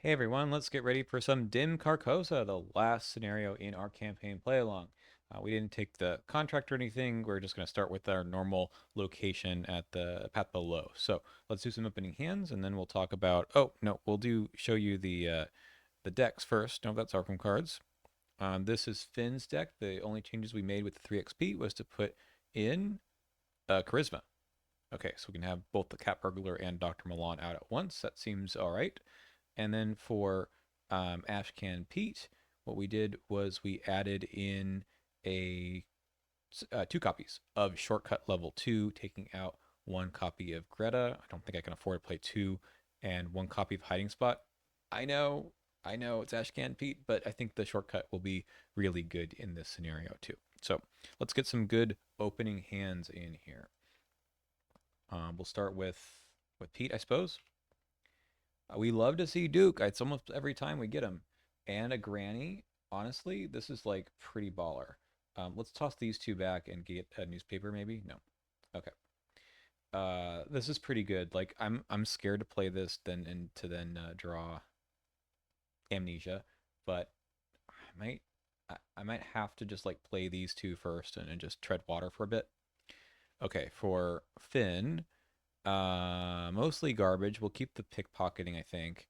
Hey everyone, let's get ready for some Dim Carcosa, the last scenario in our campaign play along. We didn't take the contract or anything. We're just going to start with our normal location at the path below. So let's do some opening hands, and then we'll talk about. Oh no, we'll show you the decks first. No, that's Arkham cards. This is Finn's deck. The only changes we made with the 3XP was to put in Charisma. Okay, so we can have both the Cat Burglar and Dr. Milan out at once. That seems all right. And then for Ashcan Pete, what we did was we added in a 2 copies of Shortcut Level 2, taking out 1 copy of Greta. I don't think I can afford to play 2, and 1 copy of Hiding Spot. I know, I know it's Ashcan Pete, but I think the shortcut will be really good in this scenario too. So let's get some good opening hands in here. We'll start with Pete, I suppose. We love to see Duke. It's almost every time we get him. And a granny. Honestly, this is like pretty baller. Let's toss these two back and get a newspaper maybe. No. Okay. This is pretty good. Like I'm scared to play this and to then draw amnesia, but I might I might have to just like play these two first and just tread water for a bit. Okay, for Finn, mostly garbage. We'll keep the pickpocketing, I think,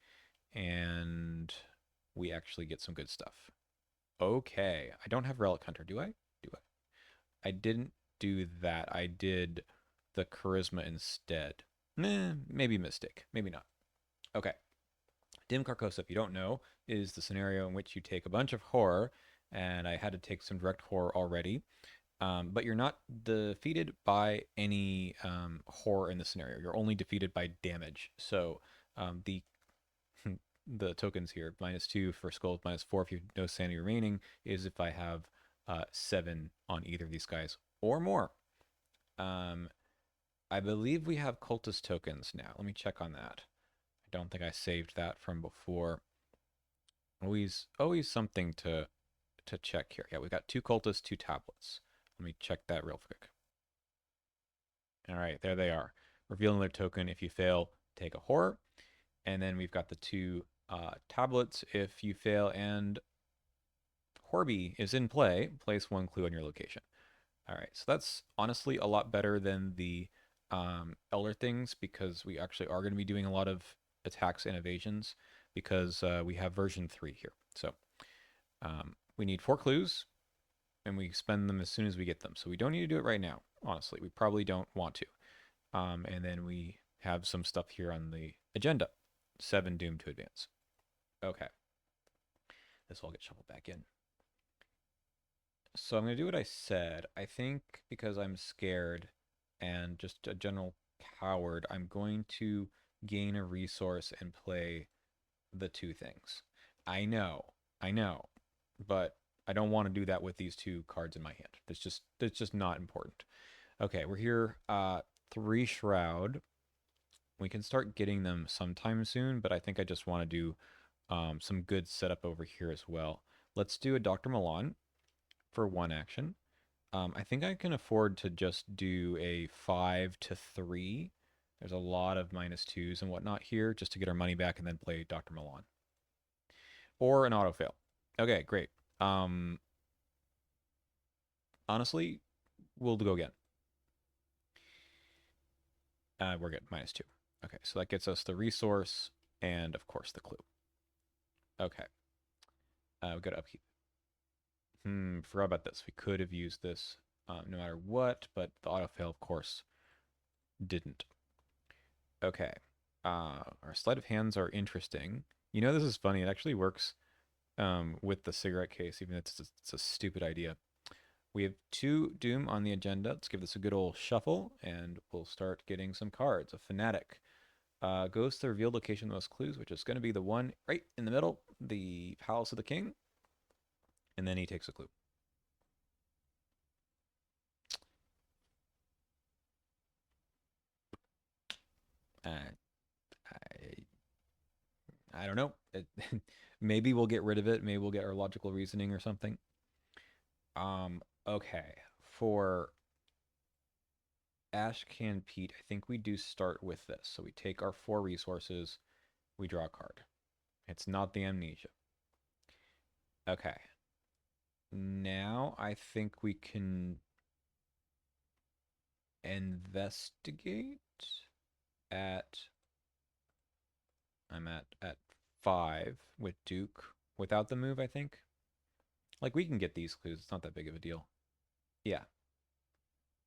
and we actually get some good stuff. Okay, I don't have Relic Hunter, do I? Do I? I didn't do that. I did the Charisma instead. Maybe Mystic, maybe not. Okay, Dim Carcosa, if you don't know, is the scenario in which you take a bunch of horror, and I had to take some direct horror already. But you're not defeated by any horror in the scenario. You're only defeated by damage. So the the tokens here, -2 for skulls, -4 if you have no sanity remaining, is if I have 7 on either of these guys or more. Um, I believe we have cultist tokens now. Let me check on that. I don't think I saved that from before. Always something to check here. Yeah, we got 2 cultists, 2 tablets. Let me check that real quick. All right, there they are. Reveal another token. If you fail, take a horror. And then we've got the 2 tablets. If you fail and Horby is in play, place 1 clue on your location. All right, so that's honestly a lot better than the Elder things because we actually are going to be doing a lot of attacks and evasions because we have version 3 here. So we need 4 clues and we spend them as soon as we get them. So we don't need to do it right now, honestly. We probably don't want to. And then we have some stuff here on the agenda. 7 Doom to advance. Okay. This will all get shuffled back in. So I'm going to do what I said. I think because I'm scared and just a general coward, I'm going to gain a resource and play the 2 things. I know, but I don't want to do that with these 2 cards in my hand. It's just not important. Okay, we're here. 3 Shroud. We can start getting them sometime soon, but I think I just want to do some good setup over here as well. Let's do a Dr. Milan for 1 action. I think I can afford to just do a 5 to 3. There's a lot of -2s and whatnot here just to get our money back and then play Dr. Milan. Or an auto fail. Okay, great. Honestly, we'll go again. We're good, -2. Okay, so that gets us the resource and, of course, the clue. Okay. We go to upkeep. Forgot about this. We could have used this no matter what, but the autofail, of course, didn't. Okay. Our sleight of hands are interesting. You know, this is funny. It actually works with the cigarette case, even if it's a stupid idea. We have 2 Doom on the agenda. Let's give this a good old shuffle, and we'll start getting some cards. A Fanatic. Goes to the revealed location of those clues, which is going to be the one right in the middle, the Palace of the King. And then he takes a clue. Uh, I don't know. Maybe we'll get rid of it. Maybe we'll get our logical reasoning or something. Okay. For Ashcan Pete, I think we do start with this. So we take our 4 resources, we draw a card. It's not the amnesia. Okay. Now I think we can investigate at I'm at 5 with Duke without the move, I think. Like we can get these clues. It's not that big of a deal. Yeah.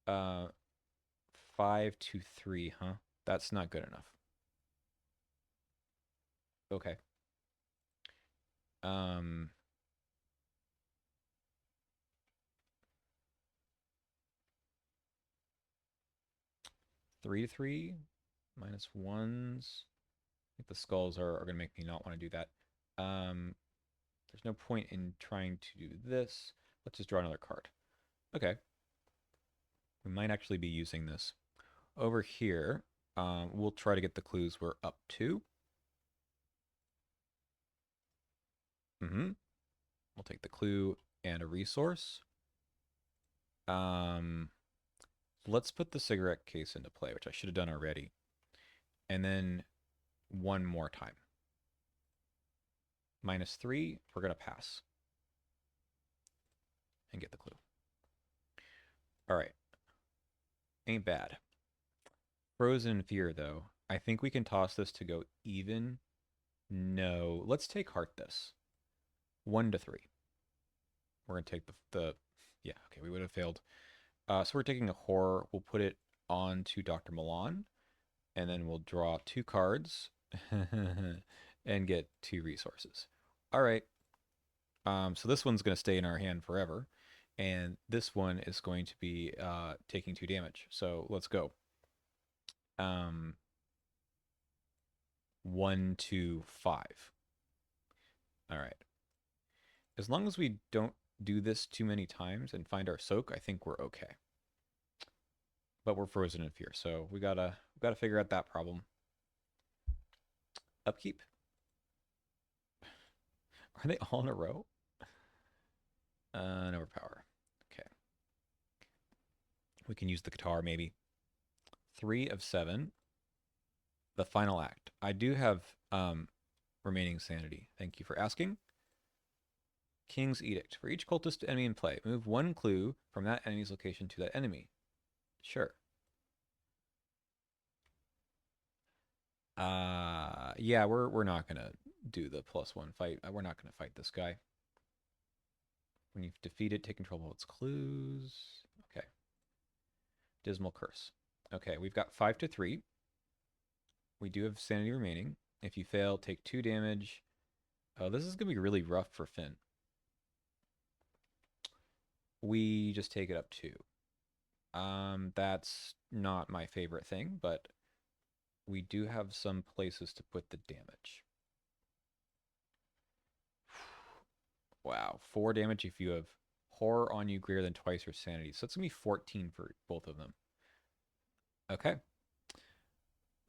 Uh 5 to 3, huh? That's not good enough. Okay. Um 3 to 3 minus ones. I think the skulls are going to make me not want to do that. There's no point in trying to do this. Let's just draw another card. Okay. We might actually be using this. Over here, we'll try to get the clues we're up to. We'll take the clue and a resource. Um, let's put the cigarette case into play, which I should have done already. And then one more time. -3, we're going to pass and get the clue. All right. Ain't bad. Frozen Fear, though. I think we can toss this to go even. No. Let's take Heart this. 1 to 3. We're going to take the... Yeah, okay, we would have failed. So we're taking a horror. We'll put it on to Dr. Milan. And then we'll draw 2 cards and get 2 resources. All right. So this one's going to stay in our hand forever. And this one is going to be taking 2 damage. So let's go. 1 to 5. All right. As long as we don't do this too many times and find our soak, I think we're okay. But we're frozen in fear, so we gotta figure out that problem. Upkeep. Are they all in a row? No power. Okay. We can use the guitar maybe. 3 of 7. The final act. I do have remaining sanity. Thank you for asking. King's Edict. For each cultist enemy in play, move 1 clue from that enemy's location to that enemy. Sure. Yeah, we're not gonna do the +1 fight. We're not gonna fight this guy. When you've defeated, take control of its clues. Okay. Dismal Curse. Okay, we've got 5 to 3. We do have sanity remaining. If you fail, take 2 damage. Oh, this is gonna be really rough for Finn. We just take it up 2. That's not my favorite thing, but we do have some places to put the damage. Wow, 4 damage if you have horror on you greater than twice your sanity. So it's gonna be 14 for both of them. Okay.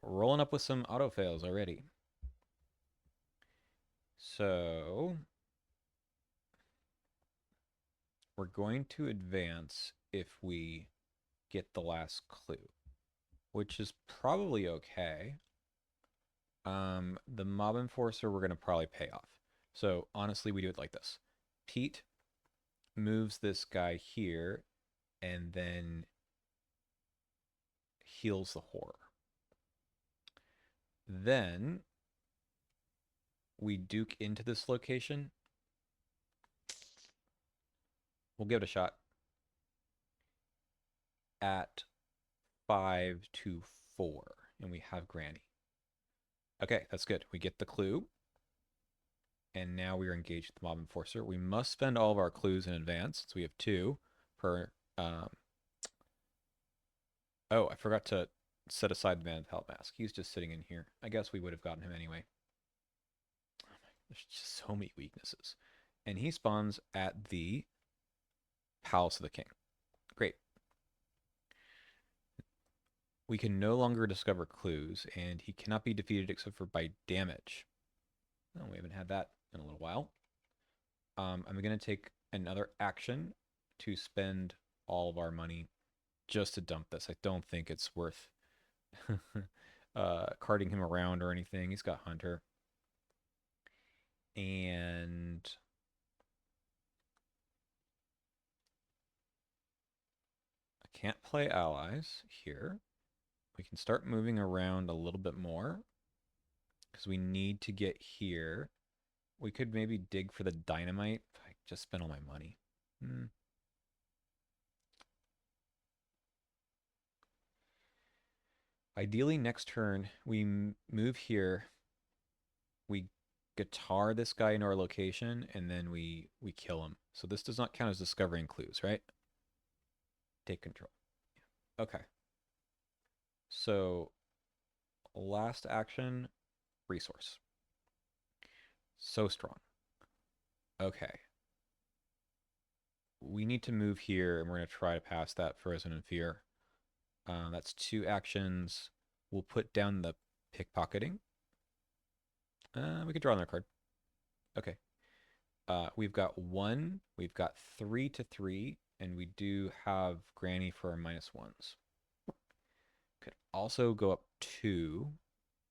Rolling up with some auto fails already. So we're going to advance if we get the last clue, which is probably okay. The mob enforcer we're going to probably pay off. So honestly, we do it like this. Pete moves this guy here and then heals the horror. Then we duke into this location. We'll give it a shot. At 5 to 4. And we have Granny. Okay, that's good. We get the clue. And now we are engaged with the mob enforcer. We must spend all of our clues in advance. So we have 2 per... Oh, I forgot to set aside the man with help mask. He's just sitting in here. I guess we would have gotten him anyway. There's just so many weaknesses. And he spawns at the Palace of the King. Great. We can no longer discover clues, and he cannot be defeated except for by damage. Oh, we haven't had that in a little while. I'm going to take another action to spend all of our money just to dump this. I don't think it's worth carting him around or anything. He's got Hunter. can't play allies here. We can start moving around a little bit more because we need to get here. We could maybe dig for the dynamite. I just spent all my money. Ideally, next turn, we move here. We guitar this guy into our location, and then we kill him. So this does not count as discovering clues, right? Take control. Okay. So last action, resource. So strong. Okay. We need to move here, and we're going to try to pass that Frozen in Fear. That's 2 actions. We'll put down the pickpocketing. We could draw another card. Okay. We've got 1. We've got 3 to 3. And we do have Granny for our -1s. Could also go up 2.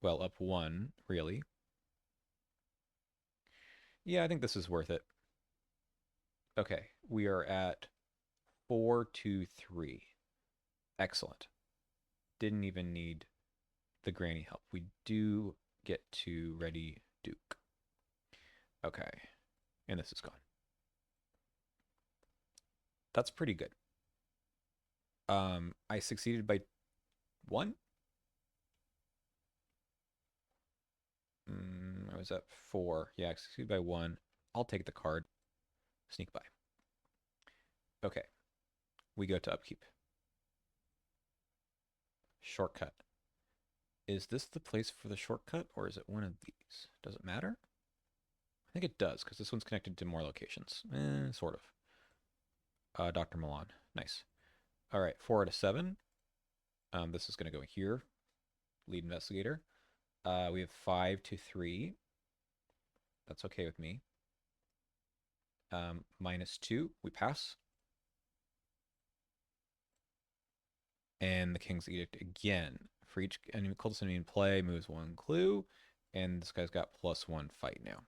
Well, up 1, really. Yeah, I think this is worth it. Okay, we are at 4 to 3. Excellent. Didn't even need the Granny help. We do get to ready Duke. Okay, and this is gone. That's pretty good. I succeeded by 1. I was at 4. Yeah, I succeeded by 1. I'll take the card. Sneak by. Okay, we go to upkeep. Shortcut. Is this the place for the shortcut, or is it one of these? Does it matter? I think it does, because this one's connected to more locations. Sort of. Dr. Milan. Nice. All right, 4 out of 7. This is going to go here. Lead investigator. We have 5 to 3. That's okay with me. -2. We pass. And the King's Edict again. For each enemy, cultist enemy in play, moves 1 clue. And this guy's got +1 fight now.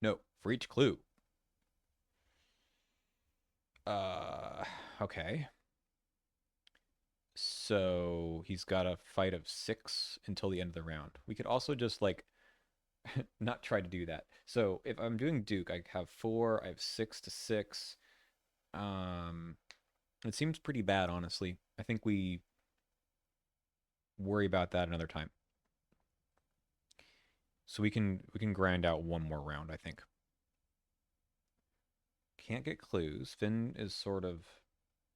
No, for each clue. Okay. So he's got a fight of 6 until the end of the round. We could also just like not try to do that. So if I'm doing Duke, I have 4, I have 6 to 6. It seems pretty bad, honestly. I think we worry about that another time. So we can grind out 1 more round, I think. Can't get clues. Finn is sort of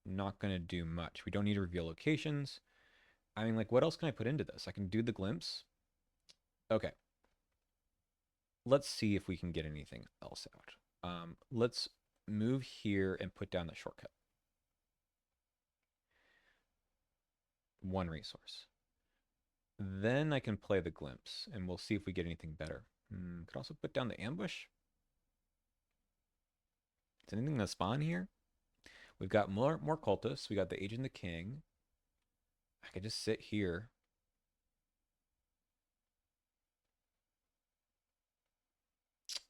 not going to do much. We don't need to reveal locations. I mean, like, what else can I put into this? I can do the glimpse. Okay. Let's see if we can get anything else out. Let's move here and put down the shortcut. 1 resource. Then I can play the glimpse, and we'll see if we get anything better. Could also put down the ambush. Is anything gonna spawn here? We've got more cultists. We got the Agent and the King. I could just sit here.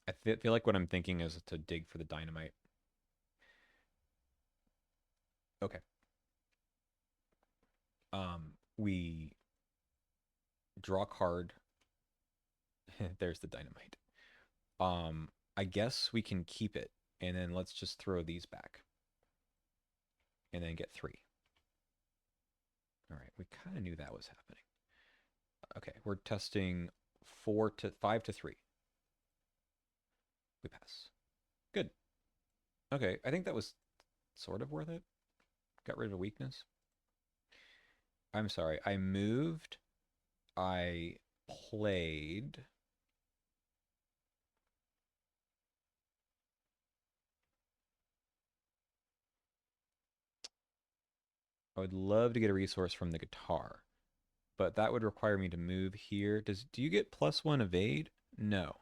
I feel like what I'm thinking is to dig for the dynamite. Okay. We draw a card. There's the dynamite. I guess we can keep it, and then let's just throw these back. And then get 3. All right, we kind of knew that was happening. Okay, we're testing 5 to 3. We pass. Good. Okay, I think that was sort of worth it. Got rid of a weakness. I'm sorry. I moved. I played. I would love to get a resource from the guitar, but that would require me to move here. Do you get +1 evade? No.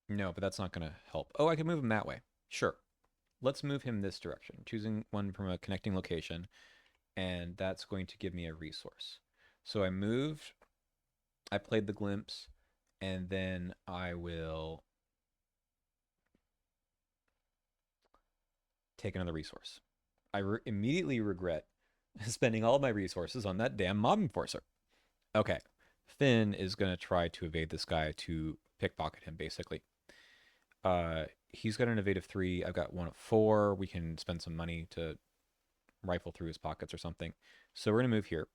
No, but that's not going to help. Oh, I can move him that way. Sure. Let's move him this direction, choosing one from a connecting location, and that's going to give me a resource. So I moved, I played the glimpse, and then I will take another resource. Immediately regret spending all of my resources on that damn mob enforcer. Okay. Finn is going to try to evade this guy to pickpocket him, basically. He's got an evade of 3. I've got one of 4. We can spend some money to rifle through his pockets or something. So we're going to move here.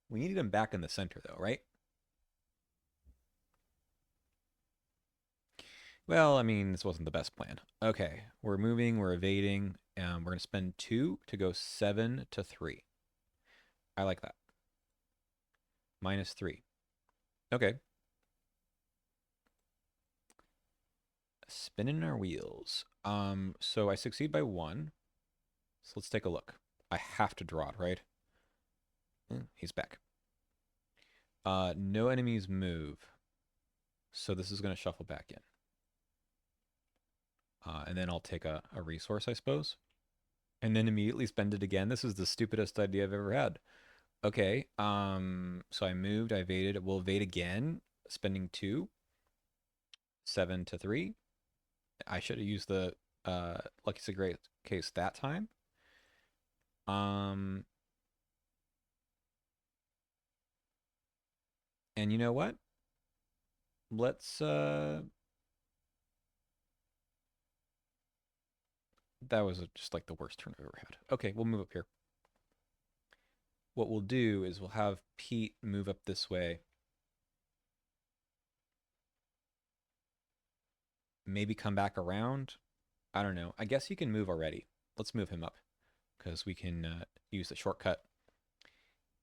We needed him back in the center, though, right? Well, I mean, this wasn't the best plan. Okay, we're moving, we're evading, and we're going to spend 2 to go 7 to 3. I like that. -3. Okay. Spinning our wheels. So I succeed by 1. So let's take a look. I have to draw it, right? He's back. No enemies move. So this is going to shuffle back in. And then I'll take a resource, I suppose. And then immediately spend it again. This is the stupidest idea I've ever had. Okay. So I moved, I evaded. We'll evade again, spending 2. 7 to 3. I should have used the Lucky Cigarette case that time. And you know what? Let's that was just like the worst turn I've ever had. Okay, we'll move up here. What we'll do is we'll have Pete move up this way. Maybe come back around. I don't know. I guess he can move already. Let's move him up because we can use the shortcut.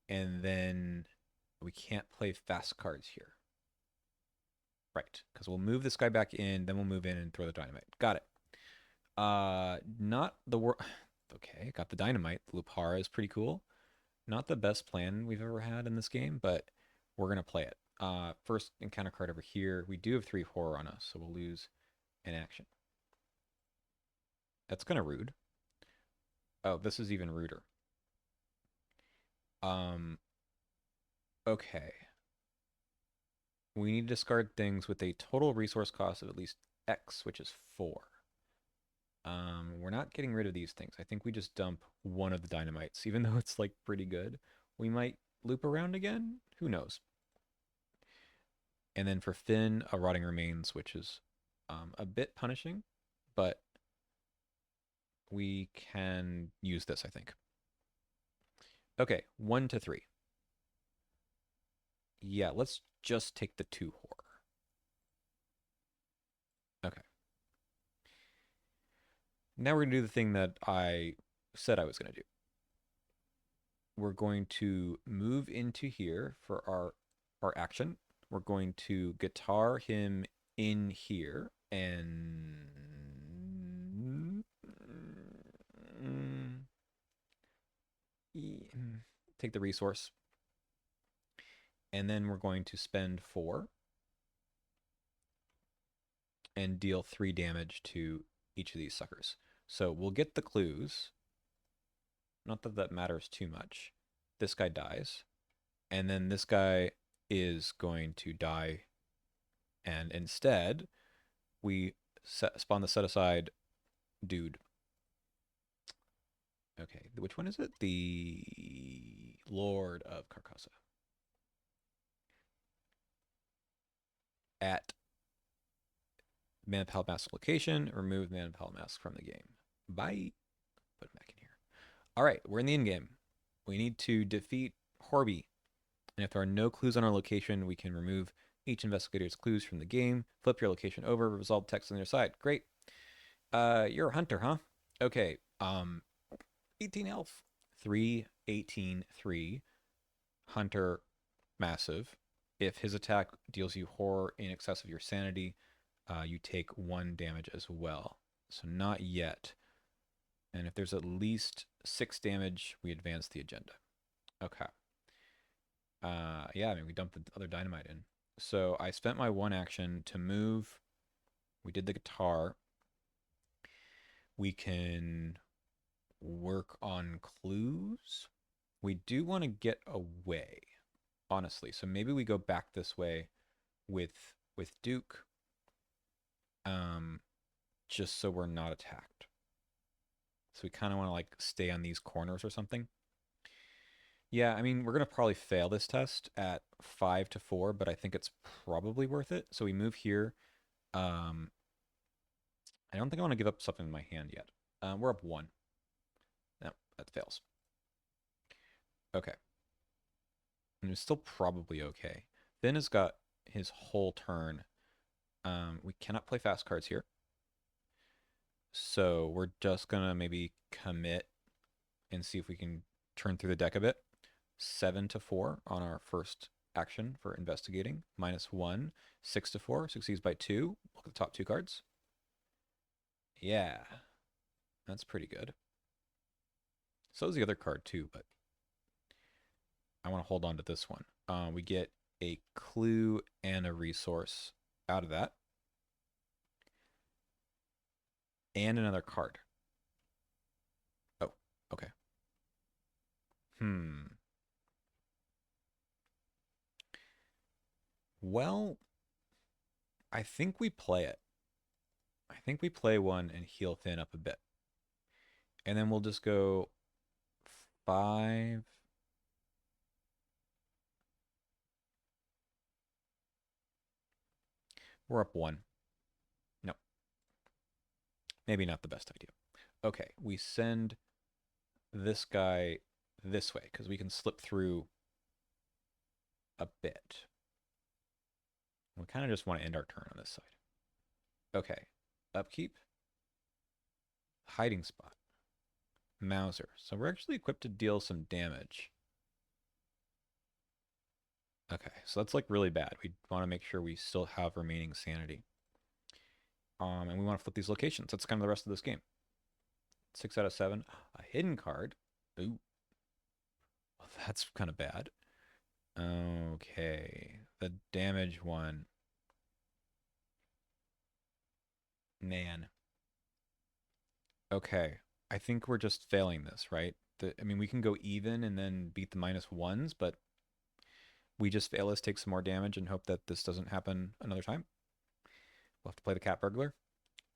And then we can't play fast cards here. Right, because we'll move this guy back in, then we'll move in and throw the dynamite. Got it. Not the worst. Okay, got the dynamite. The Lupara is pretty cool. Not the best plan we've ever had in this game, but we're gonna play it. First encounter card over here. We do have 3 horror on us, so we'll lose an action. That's kind of rude. Oh, this is even ruder. Okay. We need to discard things with a total resource cost of at least X, which is 4. We're not getting rid of these things. I think we just dump one of the dynamites, even though it's like pretty good. We might loop around again. Who knows? And then for Finn, a rotting remains, which is a bit punishing, but we can use this, I think. Okay, 1 to 3. Yeah, let's just take the 2 horror. Okay. Now we're going to do the thing that I said I was going to do. We're going to move into here for our action. We're going to guitar him in here and take the resource. And then we're going to spend 4 and deal 3 damage to each of these suckers. So we'll get the clues. Not that that matters too much. This guy dies. And then this guy is going to die. And instead, we spawn the set aside dude. Okay, which one is it? The Lord of Carcosa. At Man of Pal Mask location, remove Man of Pal Mask from the game. Bye. Put it back in here. All right, we're in the in-game. We need to defeat Horby. And if there are no clues on our location, we can remove each investigator's clues from the game. Flip your location over, resolve text on the other side. Great. You're a hunter, huh? Okay. 18 elf. 3, 18, 3. Hunter, massive. If his attack deals you horror in excess of your sanity, you take 1 damage as well. So not yet. And if there's at least 6 damage, we advance the agenda. Okay. Yeah, I mean, we dumped the other dynamite in. So I spent my 1 action to move. We did the guitar. We can work on clues. We do want to get away. honestly. So maybe we go back this way with Duke, um, just so we're not attacked. So we kind of want to like stay on these corners or something. Yeah, I mean, we're going to probably fail this test at 5 to 4, but I think it's probably worth it. So we move here. Um, I don't think I want to give up something in my hand yet. We're up 1. No, that fails. Okay. And it's still probably okay. Finn has got his whole turn. We cannot play fast cards here. So we're just going to maybe commit and see if we can turn through the deck a bit. 7 to 4 on our first action for investigating. -1. 6 to 4 succeeds by 2. Look at the top 2 cards. Yeah, that's pretty good. So is the other card too, but I want to hold on to this one. We get a clue and a resource out of that, and another card. Oh, okay. Well, I think we play it. I think we play one and heal Finn up a bit. And then we'll just go 5. We're up 1. No, maybe not the best idea. Okay, we send this guy this way because we can slip through a bit. We kind of just want to end our turn on this side. Okay, upkeep, hiding spot, Mauser. So we're actually equipped to deal some damage. Okay, so that's like really bad. We want to make sure we still have remaining sanity. And we want to flip these locations. That's kind of the rest of this game. 6 out of 7. A hidden card. Ooh. Well, that's kind of bad. Okay. The damage one. Man. Okay. I think we're just failing this, right? I mean, we can go even and then beat the -1s, but we just fail us, take some more damage, and hope that this doesn't happen another time. We'll have to play the cat burglar.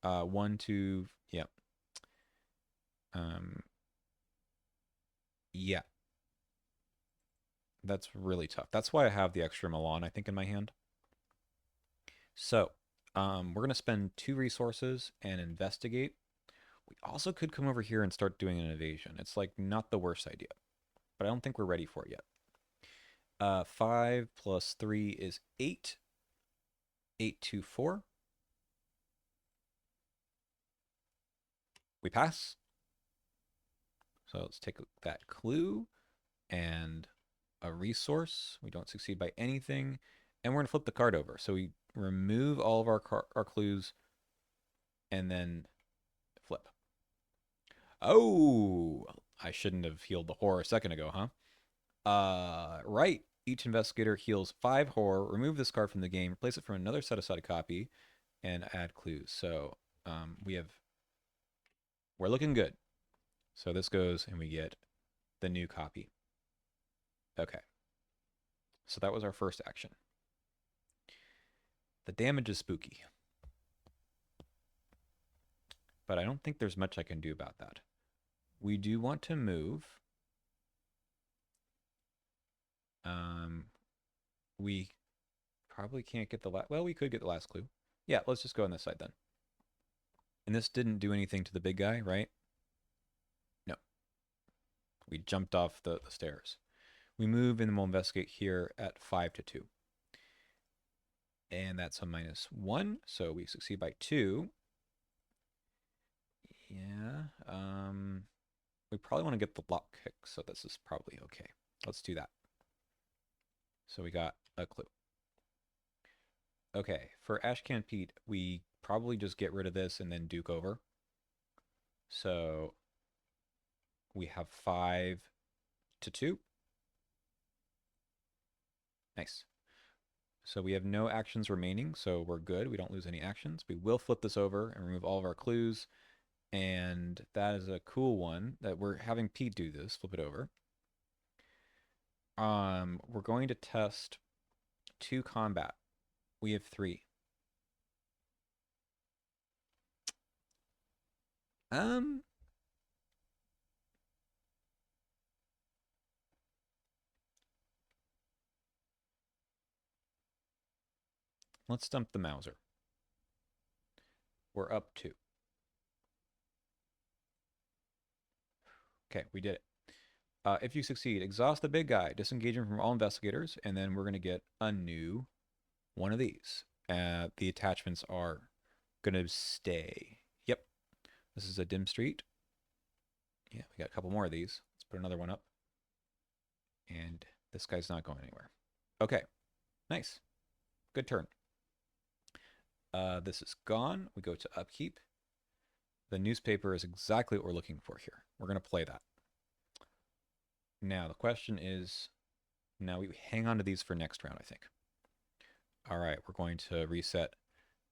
1, 2, yeah. Um, yeah. That's really tough. That's why I have the extra Milan, I think, in my hand. So, we're going to spend 2 resources and investigate. We also could come over here and start doing an evasion. It's like not the worst idea, but I don't think we're ready for it yet. 5 plus 3 is 8. 8 to 4. We pass. So let's take that clue and a resource. We don't succeed by anything. And we're going to flip the card over. So we remove all of our clues and then flip. Oh, I shouldn't have healed the horror a second ago, huh? Right. Each investigator heals 5 horror. Remove this card from the game. Replace it from another set-aside copy and add clues. So we're looking good. So this goes and we get the new copy. Okay. So that was our first action. The damage is spooky. But I don't think there's much I can do about that. We do want to move. We probably can't get the last... Well, we could get the last clue. Yeah, let's just go on this side then. And this didn't do anything to the big guy, right? No. We jumped off the stairs. We move and then we'll investigate here at 5 to 2. And that's a -1, so we succeed by 2. Yeah. We probably want to get the lock kick, so this is probably okay. Let's do that. So we got a clue. Okay, for Ashcan Pete, we probably just get rid of this and then Duke over. So we have 5 to 2. Nice. So we have no actions remaining, so we're good. We don't lose any actions. We will flip this over and remove all of our clues. And that is a cool one that we're having Pete do this. Flip it over. We're going to test 2 combat. We have 3. Um, let's dump the Mauser. We're up 2. Okay, we did it. If you succeed, exhaust the big guy, disengage him from all investigators, and then we're going to get a new one of these. The attachments are going to stay. Yep, this is a dim street. Yeah, we got a couple more of these. Let's put another one up. And this guy's not going anywhere. Okay, nice. Good turn. This is gone. We go to upkeep. The newspaper is exactly what we're looking for here. We're going to play that. Now, the question is, now we hang on to these for next round, I think. All right, we're going to reset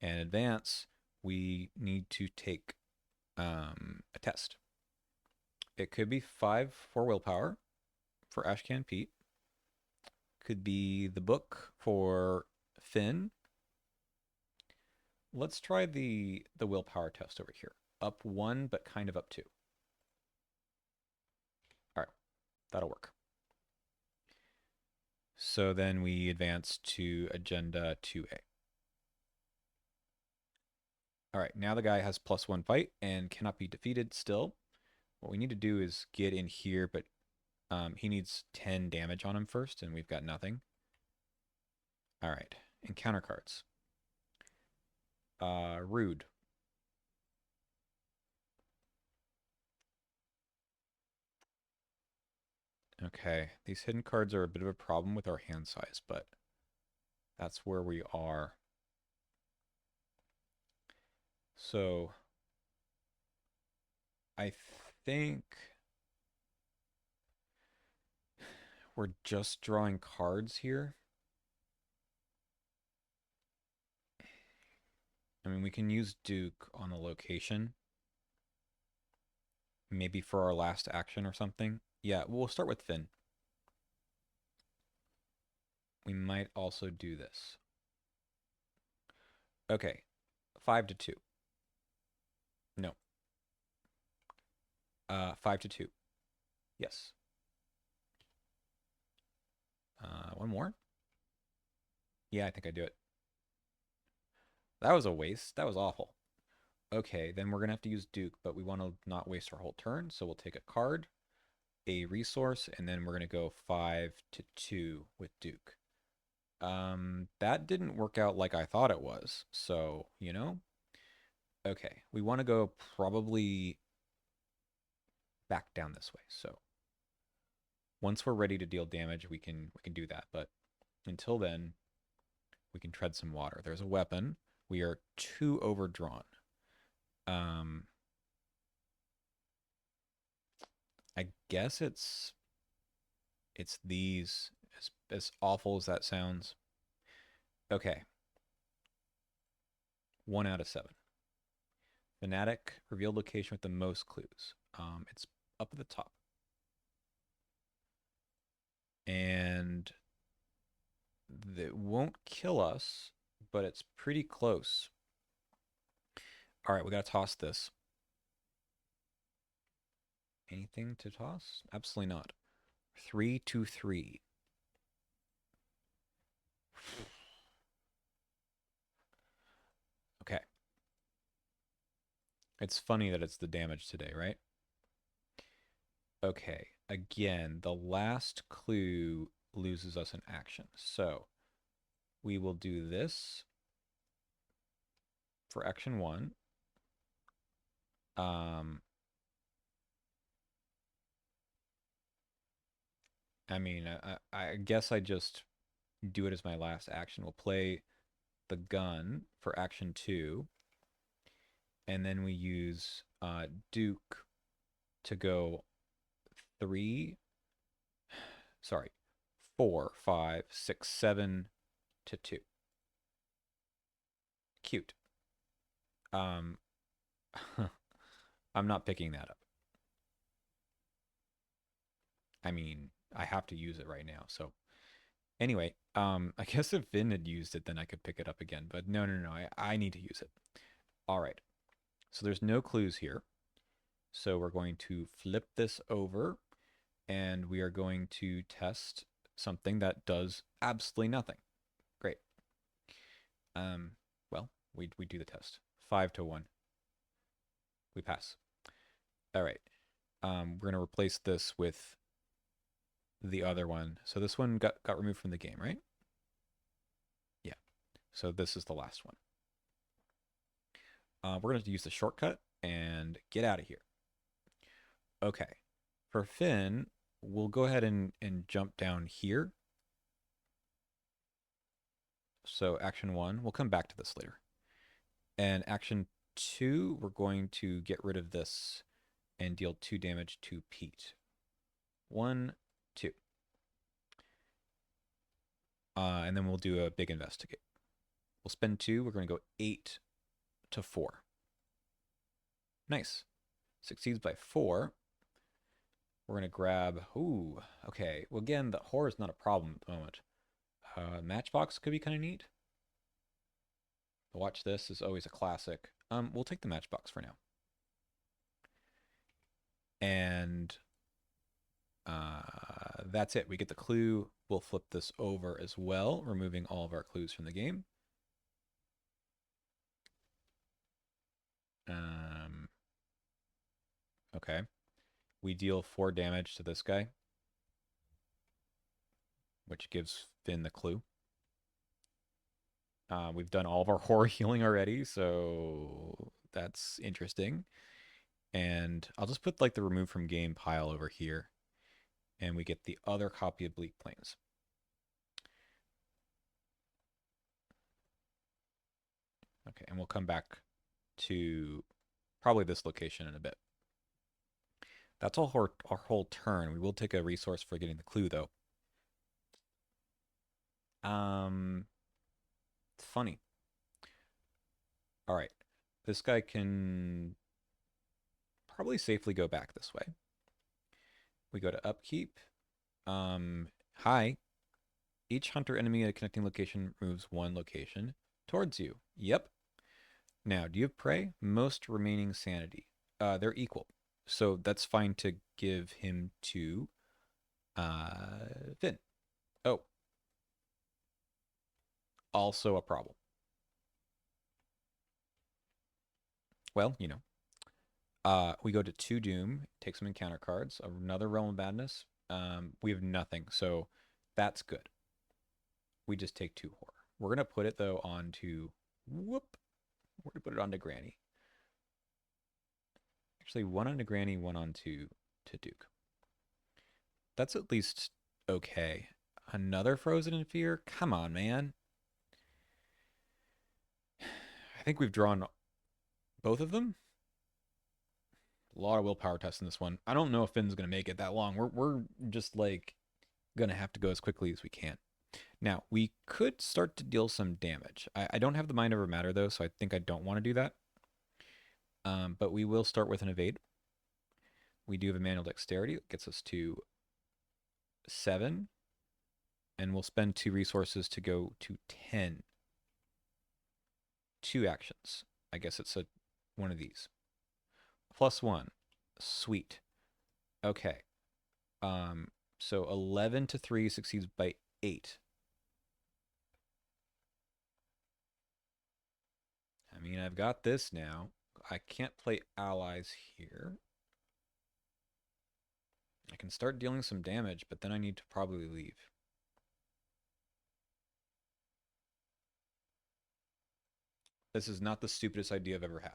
and advance. We need to take a test. It could be 5 for willpower for Ashcan Pete. Could be the book for Finn. Let's try the willpower test over here. Up 1, but kind of up 2. All right, that'll work. So then we advance to agenda 2A. All right, now the guy has +1 fight and cannot be defeated still. What we need to do is get in here, but he needs 10 damage on him first, and we've got nothing. All right, encounter cards. Rude. Okay, these hidden cards are a bit of a problem with our hand size, but that's where we are. So I think we're just drawing cards here. I mean, we can use Duke on the location. Maybe for our last action or something. Yeah, we'll start with Finn. We might also do this. Okay, 5 to 2. No. 5 to 2. Yes. One more. Yeah, I think I do it. That was a waste. That was awful. Okay, then we're going to have to use Duke, but we want to not waste our whole turn, so we'll take a card, a resource, and then we're going to go 5 to 2 with Duke. That didn't work out like I thought it was, so, you know? Okay, we want to go probably back down this way, so once we're ready to deal damage, we can do that, but until then, we can tread some water. There's a weapon. We are 2 overdrawn. I guess it's these, as awful as that sounds. Okay. 1 out of 7. Fanatic, revealed location with the most clues. It's up at the top. And it won't kill us, but it's pretty close. All right, we got to toss this. Anything to toss? Absolutely not. 3 to 3. Okay. It's funny that it's the damage today, right? Okay. Again, the last clue loses us an action. So we will do this for action 1. I mean, I guess I just do it as my last action. We'll play the gun for action 2, and then we use Duke to go 3, sorry, 4, 5, 6, 7 to 2. Cute. Um, I'm not picking that up. I mean, I have to use it right now. So anyway, I guess if Finn had used it, then I could pick it up again. But no, no, no, I need to use it. All right. So there's no clues here. So we're going to flip this over and we are going to test something that does absolutely nothing. Great. Um, well, we do the test. 5 to 1. We pass. All right. We're gonna replace this with the other one. So this one got removed from the game, right? Yeah. So this is the last one. We're gonna use the shortcut and get out of here. Okay. For Finn, we'll go ahead and jump down here. So action 1, we'll come back to this later. And action 2, we're going to get rid of this and deal 2 damage to Pete. 1, 2. And then we'll do a big investigate. We'll spend 2. We're going to go 8 to 4. Nice. Succeeds by 4. We're going to grab... Ooh, okay. Well, again, the horror is not a problem at the moment. Matchbox could be kind of neat. Watch This is always a classic. We'll take the matchbox for now. And that's it. We get the clue. We'll flip this over as well, removing all of our clues from the game. Okay. We deal 4 damage to this guy, which gives Finn the clue. We've done all of our horror healing already, so that's interesting. And I'll just put like the remove from game pile over here, and we get the other copy of Bleak Plains. Okay, and we'll come back to probably this location in a bit. That's all our whole turn. We will take a resource for getting the clue, though. It's funny. All right, this guy can probably safely go back this way. We go to upkeep. Hi. Each hunter enemy at a connecting location moves 1 location towards you. Yep. Now, do you have prey? Most remaining sanity. They're equal. So that's fine to give him to Finn. Oh. Also a problem. Well, you know. We go to 2 Doom, take some encounter cards, another Realm of Madness. We have nothing, so that's good. We just take 2 Horror. We're going to put it, though, onto... Whoop. We're going to put it onto Granny. Actually, 1 onto Granny, 1 onto Duke. That's at least okay. Another Frozen in Fear? Come on, man. I think we've drawn both of them. A lot of willpower tests in this one. I don't know if Finn's going to make it that long. We're just like going to have to go as quickly as we can. Now, we could start to deal some damage. I don't have the Mind Over Matter, though, so I think I don't want to do that. But we will start with an Evade. We do have a Manual Dexterity. That gets us to 7. And we'll spend 2 resources to go to 10. 2 actions. I guess it's one of these. +1. Sweet. Okay. So 11 to 3 succeeds by 8. I mean, I've got this now. I can't play allies here. I can start dealing some damage, but then I need to probably leave. This is not the stupidest idea I've ever had.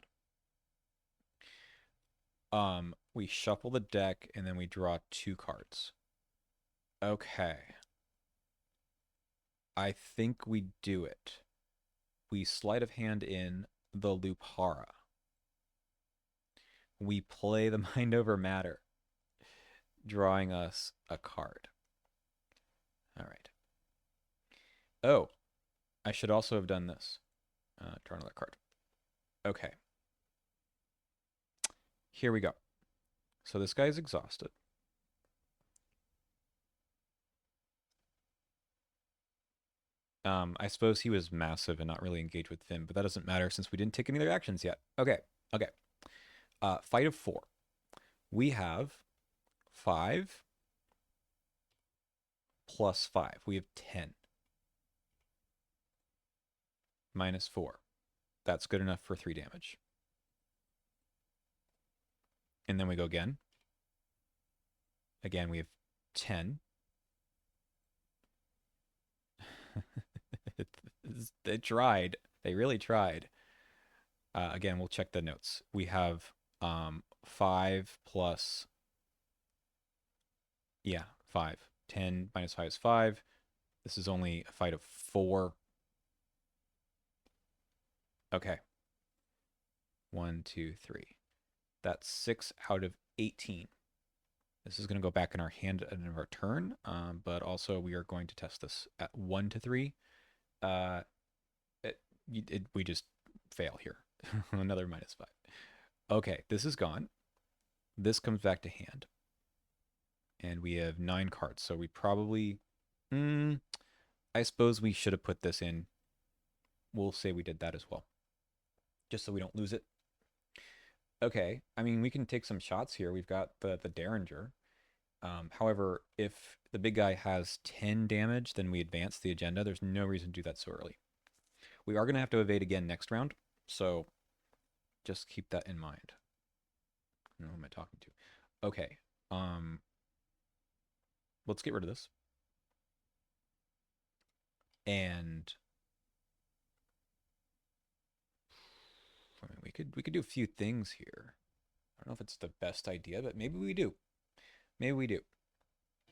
We shuffle the deck, and then we draw 2 cards. Okay. I think we do it. We sleight of hand in the Lupara. We play the Mind Over Matter, drawing us a card. All right. Oh, I should also have done this. Draw another card. Okay. Here we go. So this guy's exhausted. I suppose he was massive and not really engaged with Finn, but that doesn't matter since we didn't take any other actions yet. Okay, okay. Fight of 4. We have 5 plus 5. We have 10 minus 4. That's good enough for 3 damage. And then we go again. Again, we have 10. They tried. They really tried. Again, we'll check the notes. We have 5 plus, yeah, 5. 10 minus 5 is 5. This is only a fight of 4. Okay. 1, 2, 3. That's 6 out of 18. This is going to go back in our hand at the end of our turn, but also we are going to test this at 1 to 3. Uh, we just fail here. Another minus 5. Okay, this is gone. This comes back to hand. And we have 9 cards, so we probably... I suppose we should have put this in. We'll say we did that as well, just so we don't lose it. Okay, I mean, we can take some shots here. We've got the Derringer. However, if the big guy has 10 damage, then we advance the agenda. There's no reason to do that so early. We are going to have to evade again next round, so just keep that in mind. Who am I talking to? Okay, let's get rid of this. And I mean, we could do a few things here. I don't know if it's the best idea, but maybe we do. Maybe we do.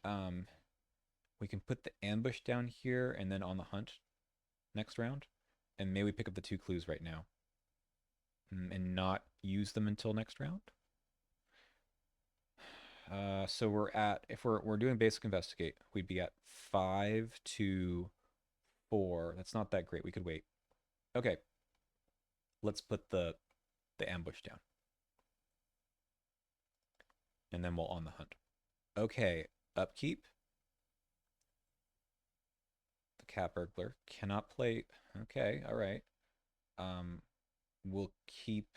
Um, we can put the ambush down here and then on the hunt next round. And maybe we pick up the 2 clues right now. And not use them until next round. So we're at, if we're doing basic investigate, we'd be at 5 to 4. That's not that great. We could wait. Okay. Let's put the ambush down. And then we'll on the hunt. Okay. Upkeep. The cat burglar cannot play. Okay. All right. We'll keep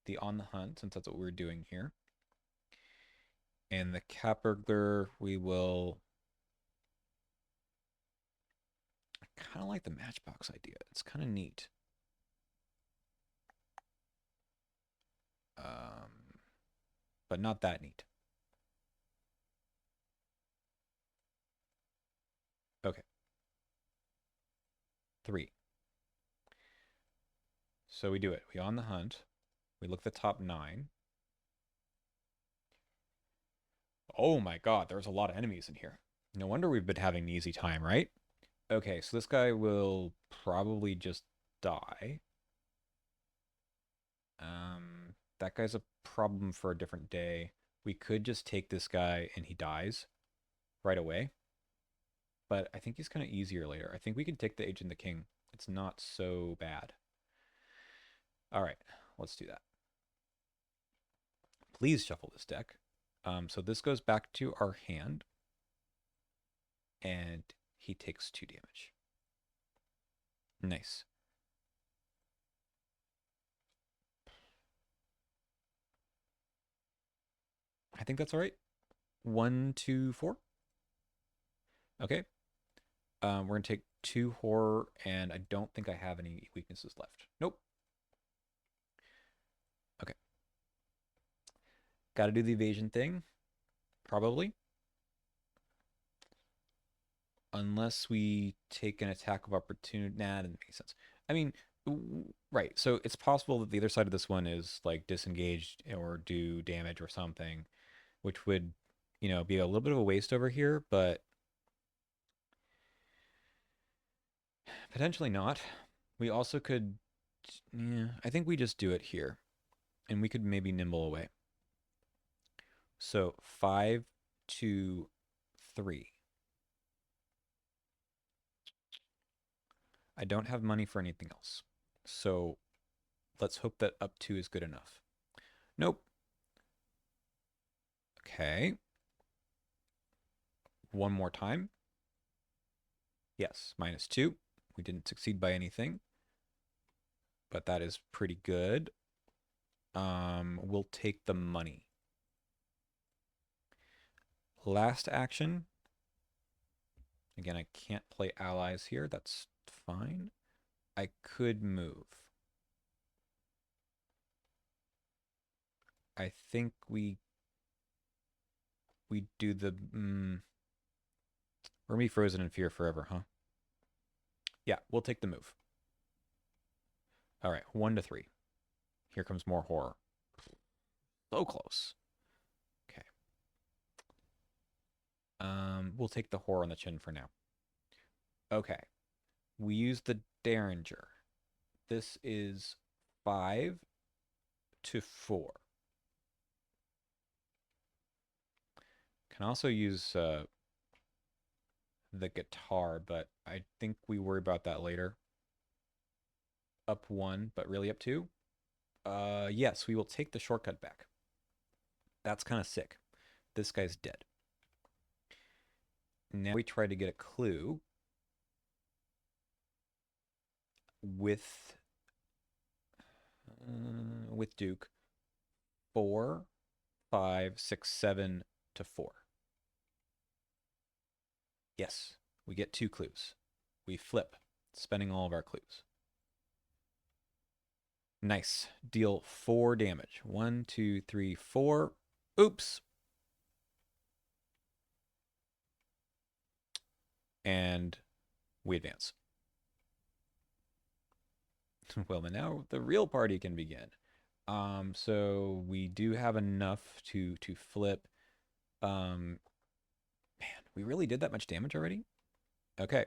the on the hunt since that's what we're doing here. And the cat burglar, we will... I kind of like the matchbox idea. It's kind of neat. But not that neat. Okay. 3. So we do it. We on the hunt. We look at the top 9. Oh my god, there's a lot of enemies in here. No wonder we've been having an easy time, right? Okay, so this guy will probably just die. That guy's a problem for a different day. We could just take this guy and he dies right away. But I think he's kind of easier later. I think we can take the Agent the King. It's not so bad. All right, let's do that. Please shuffle this deck. So this goes back to our hand. And he takes 2 damage. Nice. I think that's all right. 1, 2, 4. Okay. We're going to take 2 horror, and I don't think I have any weaknesses left. Nope. Okay. Got to do the evasion thing. Probably. Unless we take an attack of opportunity. Nah, that doesn't make sense. I mean, right. So it's possible that the other side of this one is like disengaged or do damage or something, which would, be a little bit of a waste over here, but potentially not. We also could, yeah, I think we just do it here, and we could maybe nimble away. So 5 to 3. I don't have money for anything else. So let's hope that up 2 is good enough. Nope. Okay. One more time. Yes, -2. We didn't succeed by anything, but that is pretty good. We'll take the money. Last action. Again, I can't play allies here. That's fine. I could move. I think we do the we're gonna be frozen in fear forever, huh? Yeah, we'll take the move. All right, 1 to 3. Here comes more horror. So close. Okay. We'll take the horror on the chin for now. Okay. We use the Derringer. This is 5 to 4. Can also use the guitar, but I think we worry about that later. Up 1, but really up 2. Yes, we will take the shortcut back. That's kind of sick. This guy's dead. Now we try to get a clue with Duke. 4, 5, 6, 7 to 4. Yes, we get 2 clues. We flip, spending all of our clues. Nice. Deal 4 damage. 1, 2, 3, 4. Oops. And we advance. Well, now the real party can begin. So we do have enough to flip. Man, we really did that much damage already? Okay.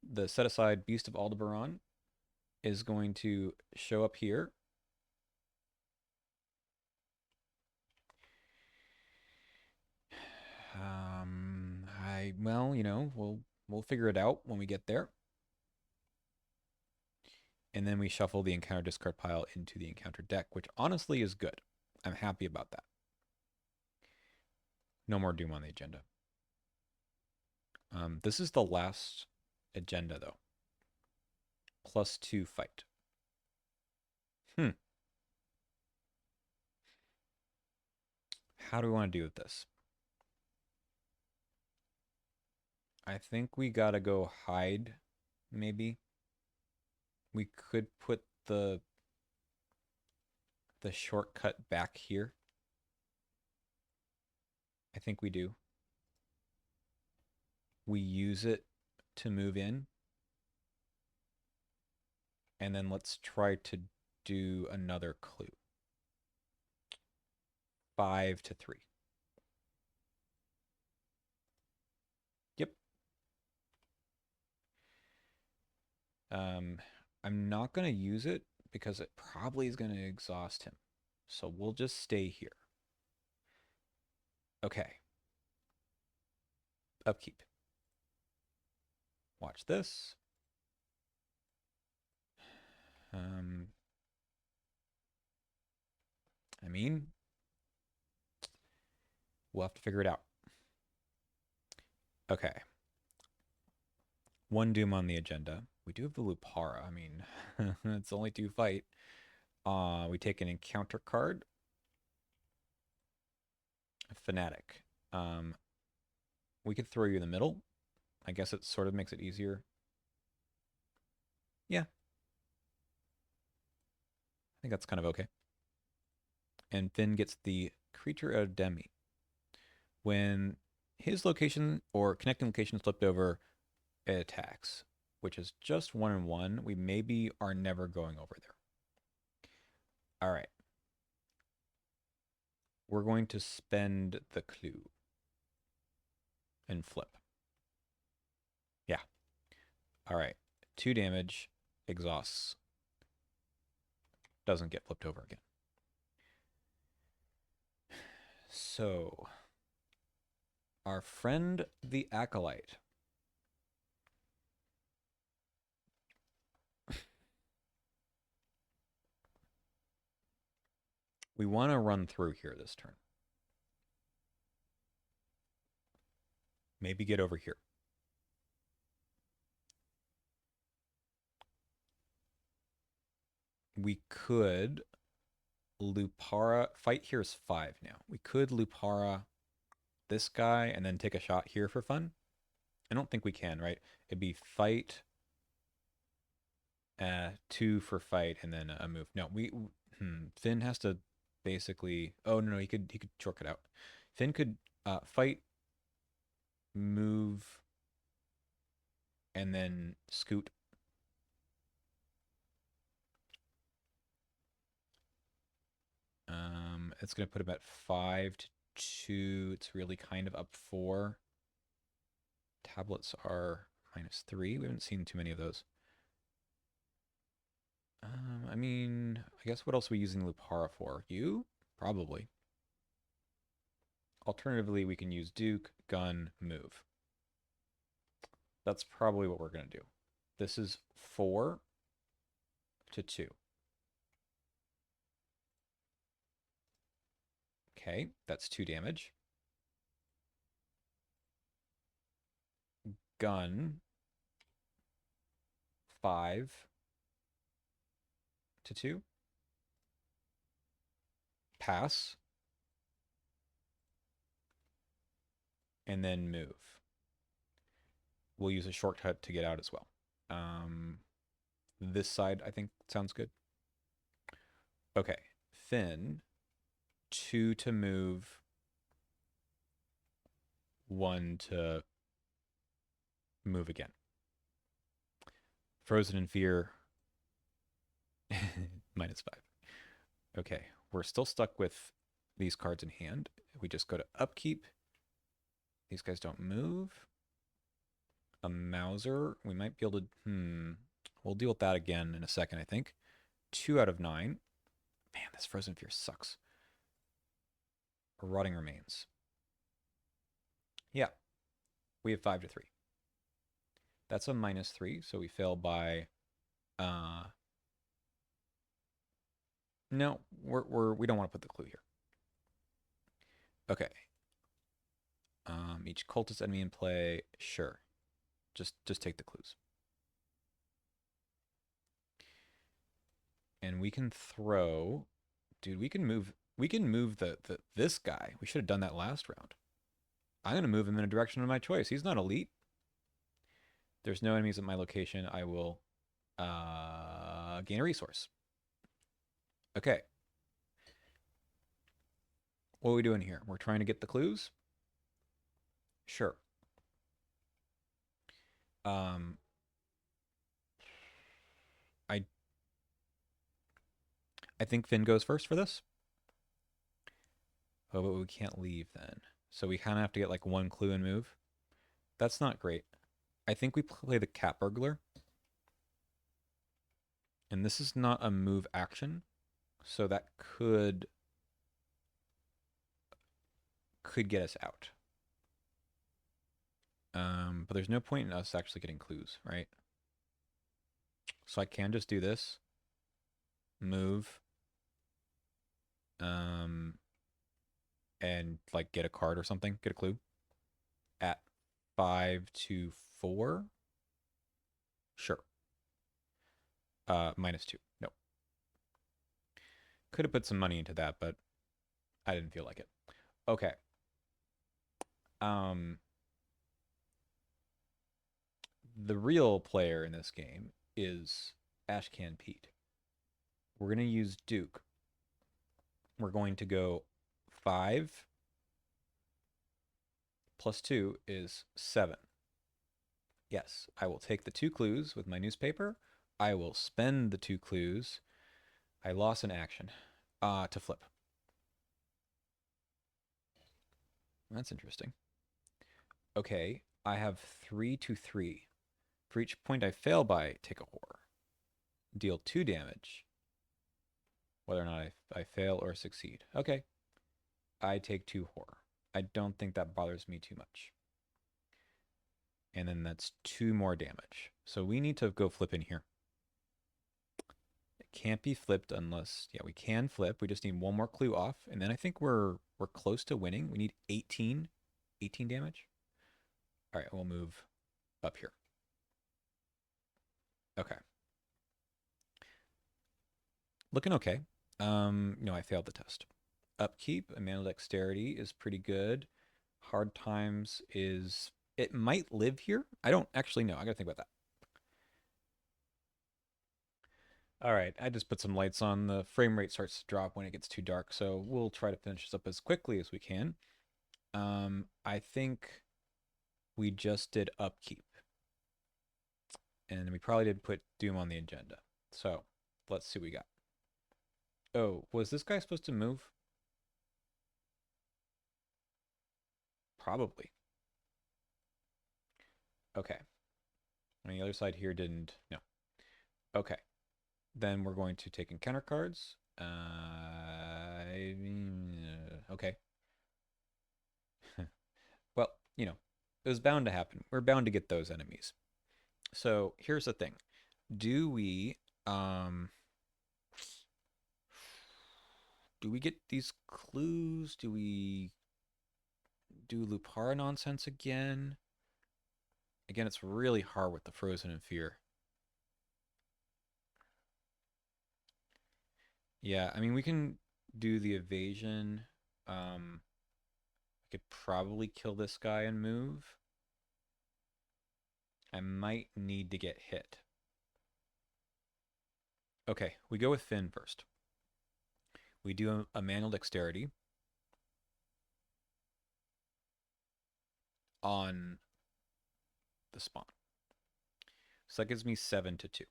The set aside Beast of Aldebaran is going to show up here. Well, we'll figure it out when we get there. And then we shuffle the encounter discard pile into the encounter deck, which honestly is good. I'm happy about that. No more Doom on the agenda. This is the last agenda, though. +2 fight. How do we want to do with this? I think we gotta go hide, maybe. We could put the shortcut back here. I think we do. We use it to move in. And then let's try to do another clue. 5 to 3. Yep. I'm not going to use it because it probably is going to exhaust him. So we'll just stay here. Okay. Upkeep. Watch this. I mean, we'll have to figure it out. Okay. 1 Doom on the agenda. We do have the Lupara. I mean, it's only 2 fight. We take an encounter card. Fanatic. We could throw you in the middle. I guess it sort of makes it easier. Yeah. I think that's kind of okay. And Finn gets the Creature of Demi. When his location or connecting location is flipped over, it attacks, which is just 1 and 1. We maybe are never going over there. All right. We're going to spend the clue and flip. Yeah. All right. 2 damage, exhausts. Doesn't get flipped over again. So, our friend the Acolyte. We want to run through here this turn. Maybe get over here. we could Lupara. Fight here is 5 now. We could Lupara this guy and then take a shot here for fun. I don't think we can, right? It'd be fight, 2 for fight, and then a move. No, Finn has to basically. Oh no, he could shortcut out. Finn could fight, move, and then scoot. It's gonna put him at 5 to 2. It's really kind of up 4. Tablets are -3. We haven't seen too many of those. I mean, I guess what else are we using Lupara for? You? Probably. Alternatively, we can use Duke, gun, move. That's probably what we're going to do. This is 4 to 2. Okay, that's 2 damage. Gun, 5 to 2. Pass. And then move. We'll use a shortcut to get out as well. This side, I think, sounds good. Okay, Finn, 2 to move, 1 to move again. Frozen in Fear, -5. Okay, we're still stuck with these cards in hand. We just go to upkeep. These guys don't move. A Mauser, we might be able to, we'll deal with that again in a second, I think. 2 out of 9. Man, this Frozen Fear sucks. Rotting Remains. Yeah, we have 5 to 3. That's a -3, so we fail by, no, we don't want to put the clue here. Okay. Each cultist enemy in play, sure. Just take the clues. And we can throw, dude, we can move this guy. We should have done that last round. I'm going to move him in a direction of my choice. He's not elite. There's no enemies at my location. I will gain a resource. Okay. What are we doing here? We're trying to get the clues? Sure. I think Finn goes first for this. Oh, but we can't leave then. So we kind of have to get like 1 clue and move. That's not great. I think we play the Cat Burglar. And this is not a move action. So that could get us out. But there's no point in us actually getting clues, right? So I can just do this. Move. And like get a card or something, get a clue. At 5 to 4. Sure. -2. No. Could have put some money into that, but I didn't feel like it. Okay. The real player in this game is Ashcan Pete. We're going to use Duke. We're going to go 5 plus 2 is 7. Yes, I will take the 2 clues with my newspaper. I will spend the 2 clues. I lost an action to flip. That's interesting. Okay, I have 3 to 3. For each point I fail by, take a horror. Deal 2 damage, whether or not I fail or succeed. Okay, I take 2 horror. I don't think that bothers me too much. And then that's 2 more damage. So we need to go flip in here. It can't be flipped unless, yeah, we can flip. We just need 1 more clue off. And then I think we're close to winning. We need 18 damage. All right, we'll move up here. Okay. Looking okay. No, I failed the test. Upkeep, a mana dexterity is pretty good. Hard times is it might live here. I don't actually know. I gotta think about that. All right, I just put some lights on. The frame rate starts to drop when it gets too dark, so we'll try to finish this up as quickly as we can. I think we just did upkeep, and we probably did put Doom on the agenda. So let's see what we got. Oh, was this guy supposed to move? Probably. Okay. On the other side here didn't. No. Okay. Then we're going to take encounter cards. Okay. Well, it was bound to happen. We're bound to get those enemies. So here's the thing. Do we um do we get these clues? Do we do Lupara nonsense again? Again, it's really hard with the Frozen in Fear. Yeah, I mean we can do the evasion. I could probably kill this guy and move. I might need to get hit. Okay, we go with Finn first. We do a manual dexterity on the spawn. So that gives me 7 to 2.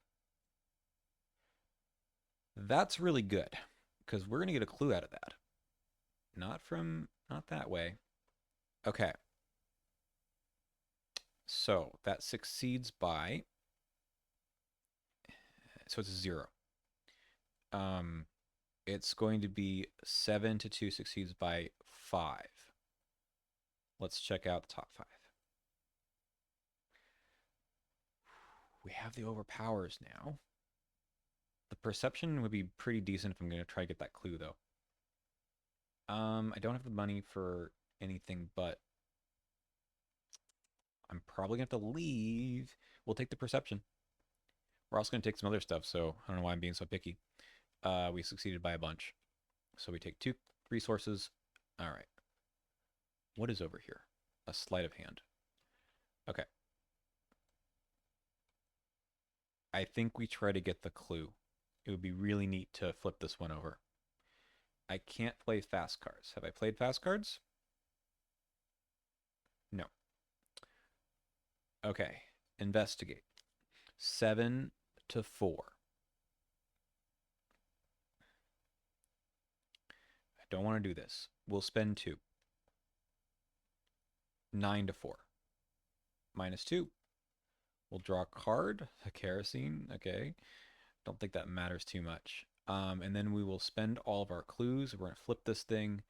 That's really good because we're going to get a clue out of that. Not that way. Okay. So that succeeds by, so it's 0. Um, it's going to be 7 to 2 succeeds by 5. Let's check out the top 5. We have the overpowers now. The perception would be pretty decent if I'm going to try to get that clue, though. I don't have the money for anything, but I'm probably going to have to leave. We'll take the perception. We're also going to take some other stuff, so I don't know why I'm being so picky. We succeeded by a bunch. So we take 2 resources. All right. What is over here? A sleight of hand. Okay. I think we try to get the clue. It would be really neat to flip this one over. I can't play fast cards. Have I played fast cards? No. Okay. Investigate. 7 to 4. I don't want to do this. We'll spend 2. 9 to 4. -2. We'll draw a card. A kerosene. Okay. Don't think that matters too much. And then we will spend all of our clues. We're going to flip this thing.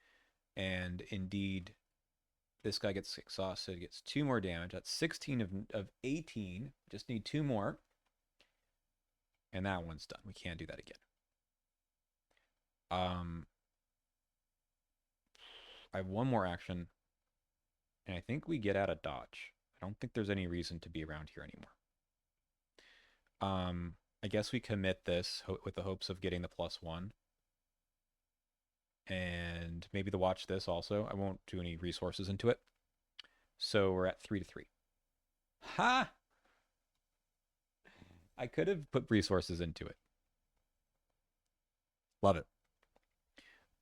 And indeed, this guy gets exhausted, gets 2 more damage. That's 16 of 18. Just need 2 more. And that one's done. We can't do that again. I have one more action. And I think we get out of dodge. I don't think there's any reason to be around here anymore. I guess we commit this with the hopes of getting the +1. And maybe the watch this also. I won't do any resources into it. So we're at 3 to 3. Ha! I could have put resources into it. Love it.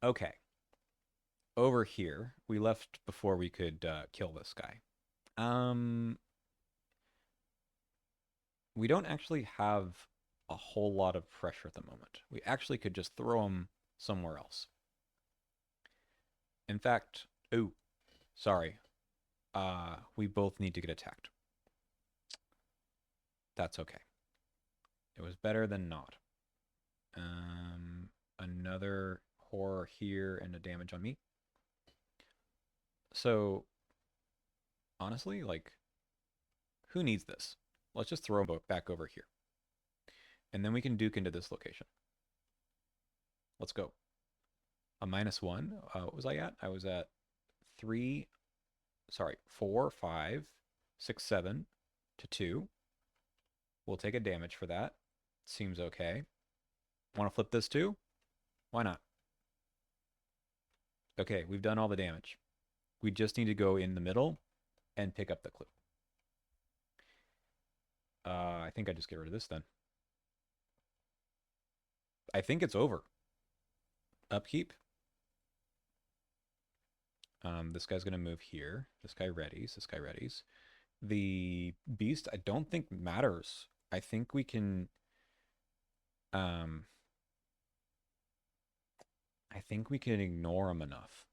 Okay. Over here, we left before we could kill this guy. We don't actually have a whole lot of pressure at the moment. We actually could just throw him somewhere else. In fact, oh, sorry. We both need to get attacked. That's okay. It was better than not. Another horror here and a damage on me. So, honestly, like, who needs this? Let's just throw him back over here. And then we can duke into this location. Let's go. A -1. What was I at? I was at 4, 5, 6, 7 to 2. We'll take a damage for that. Seems okay. Want to flip this too? Why not? Okay, we've done all the damage. We just need to go in the middle and pick up the clue. I think I just get rid of this then. I think it's over. Upkeep. This guy's going to move here. This guy readies. This guy readies. The beast, I don't think matters. I think we can... I think we can ignore him enough.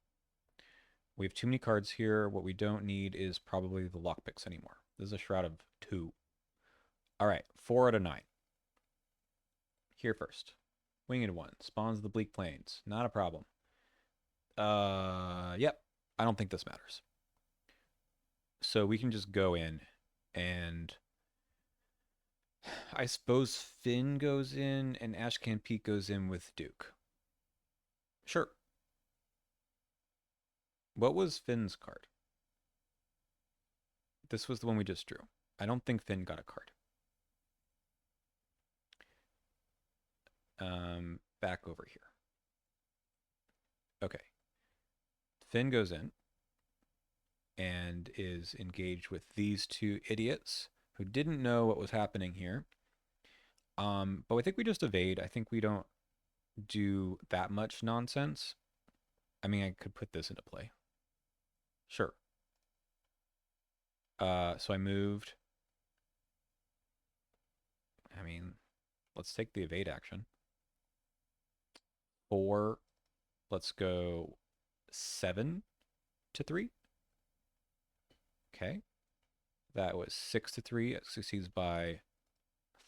We have too many cards here. What we don't need is probably the lockpicks anymore. This is a Shroud of 2. All right, 4 out of 9. Here first. Winged One. Spawns the Bleak Plains. Not a problem. Yep. I don't think this matters. So we can just go in and... I suppose Finn goes in and Ashcan Pete goes in with Duke. Sure. What was Finn's card? This was the one we just drew. I don't think Finn got a card. Back over here. Okay. Finn goes in and is engaged with these two idiots who didn't know what was happening here. But I think we just evade. I think we don't do that much nonsense. I mean, I could put this into play. Sure. So I moved. I mean, let's take the evade action. 4. Let's go 7 to 3. Okay. That was 6 to 3. It succeeds by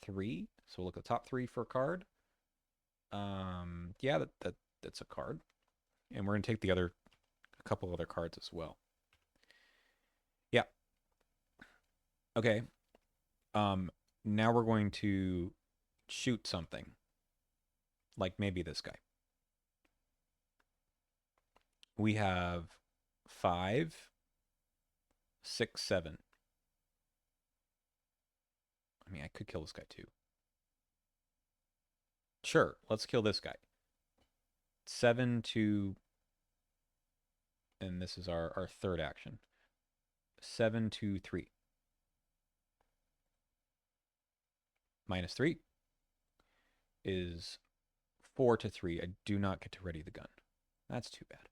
3. So we'll look at the top 3 for a card. Yeah, that's a card. And we're going to take a couple other cards as well. Yeah. Okay. Now we're going to shoot something. Like maybe this guy. We have 5, 6, 7. I mean, I could kill this guy too. Sure, let's kill this guy. 7 to... And this is our third action. 7 to 3. Minus 3 is 4 to 3. I do not get to ready the gun. That's too bad.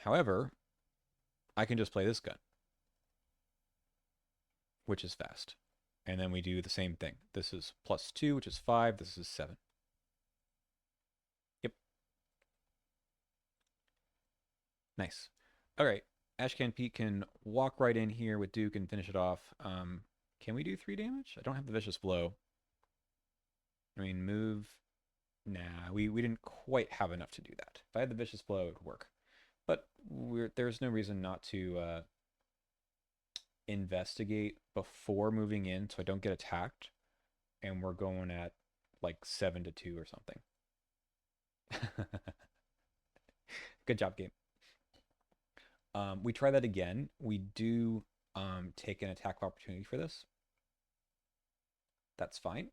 However, I can just play this gun, which is fast. And then we do the same thing. This is plus 2, which is 5. This is 7. Yep. Nice. All right. Ashcan Pete can walk right in here with Duke and finish it off. Can we do 3 damage? I don't have the Vicious Blow. I mean, move. Nah, we didn't quite have enough to do that. If I had the Vicious Blow, it would work. But there's no reason not to investigate before moving in so I don't get attacked. And we're going at like 7 to 2 or something. Good job, game. We try that again. We do take an attack of opportunity for this. That's fine.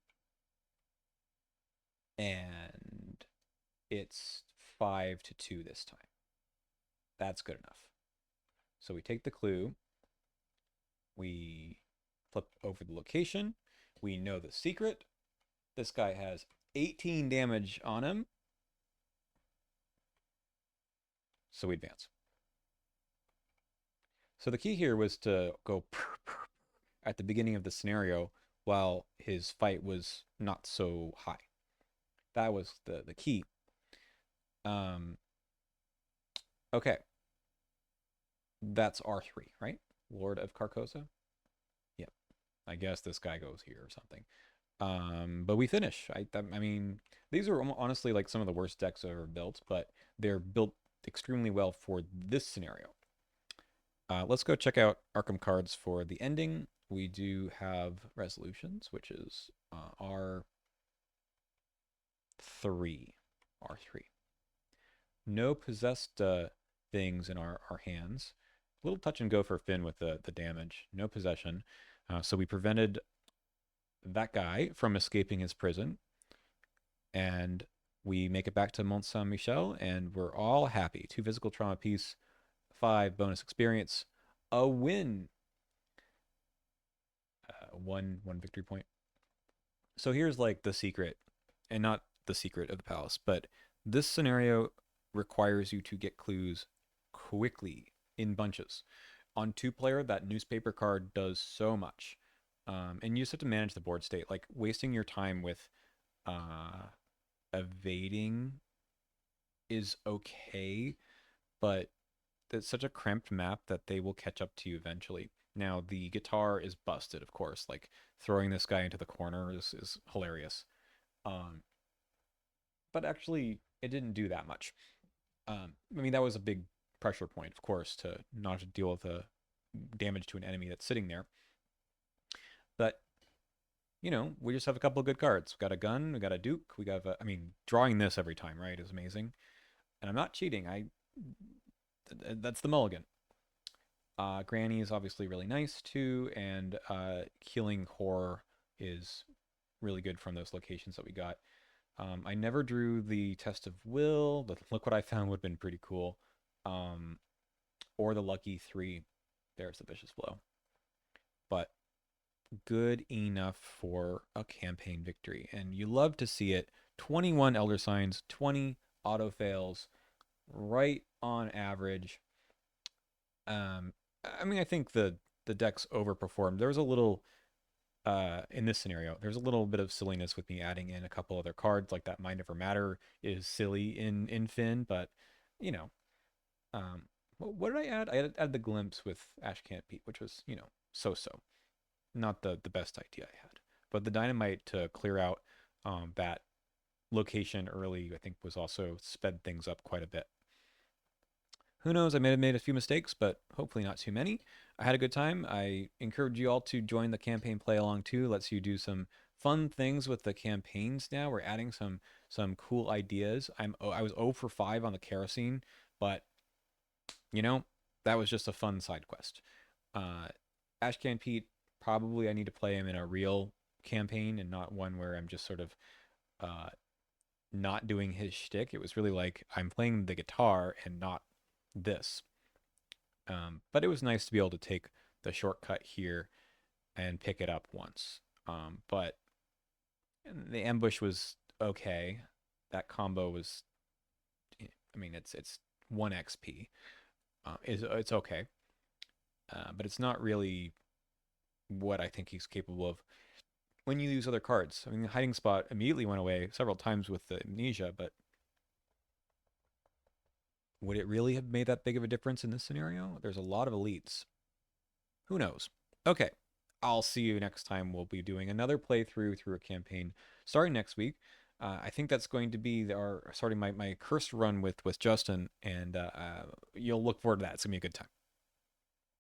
And it's 5 to 2 this time. That's good enough. So we take the clue. We flip over the location. We know the secret. This guy has 18 damage on him. So we advance. So the key here was to go at the beginning of the scenario while his fight was not so high. That was the key. Okay. That's R3, right? Lord of Carcosa? Yep. I guess this guy goes here or something. But we finish. I mean, these are honestly like some of the worst decks I've ever built, but they're built extremely well for this scenario. Let's go check out Arkham cards for the ending. We do have resolutions, which is R3. R3. No possessed things in our hands. A little touch and go for Finn with the damage. No possession. So we prevented that guy from escaping his prison, and we make it back to Mont Saint Michel, and we're all happy. 2 physical trauma piece, 5 bonus experience, a win, one victory point. So here's like the secret, and not the secret of the palace, but this scenario requires you to get clues quickly in bunches. On 2 player, that newspaper card does so much. And you just have to manage the board state. Like wasting your time with uh, evading is okay, but it's such a cramped map that they will catch up to you eventually. Now, the guitar is busted, of course. Like throwing this guy into the corner is hilarious. Um, but actually, it didn't do that much. I mean, that was a big pressure point, of course, to not to deal with the damage to an enemy that's sitting there. But we just have a couple of good cards. We got a gun, we got a duke, we got I mean, drawing this every time, right, is amazing. And I'm not cheating. That's the mulligan. Granny is obviously really nice too, and healing horror is really good from those locations that we got. I never drew the test of will. Look what I found would have been pretty cool. Um, or the lucky 3. There's the vicious blow. But good enough for a campaign victory. And you love to see it. 21 Elder Signs, 20 auto fails, right on average. I mean, I think the decks overperformed. There was a little in this scenario, there's a little bit of silliness with me adding in a couple other cards, like that Mind Never Matter is silly in Finn, but you know, what did I add? I added the Glimpse with Ashcan Pete, which was so not the best idea I had, but the Dynamite to clear out that location early, I think, was also sped things up quite a bit. Who knows? I may have made a few mistakes, but hopefully not too many. I had a good time. I encourage you all to join the campaign play along too. Lets you do some fun things with the campaigns now. We're adding some cool ideas. I was 0 for 5 on the kerosene, but you know, that was just a fun side quest. Uh Ashcan Pete, probably I need to play him in a real campaign and not one where I'm just sort of uh not doing his shtick. It was really like I'm playing the guitar and not this. But it was nice to be able to take the shortcut here and pick it up once. But the ambush was okay. That combo was, I mean, it's 1 XP. It's okay, but it's not really what I think he's capable of when you use other cards. I mean, the hiding spot immediately went away several times with the amnesia, but would it really have made that big of a difference in this scenario? There's a lot of elites. Who knows? Okay. I'll see you next time. We'll be doing another playthrough through a campaign starting next week. I think that's going to be our starting my cursed run with Justin, and you'll look forward to that. It's gonna be a good time.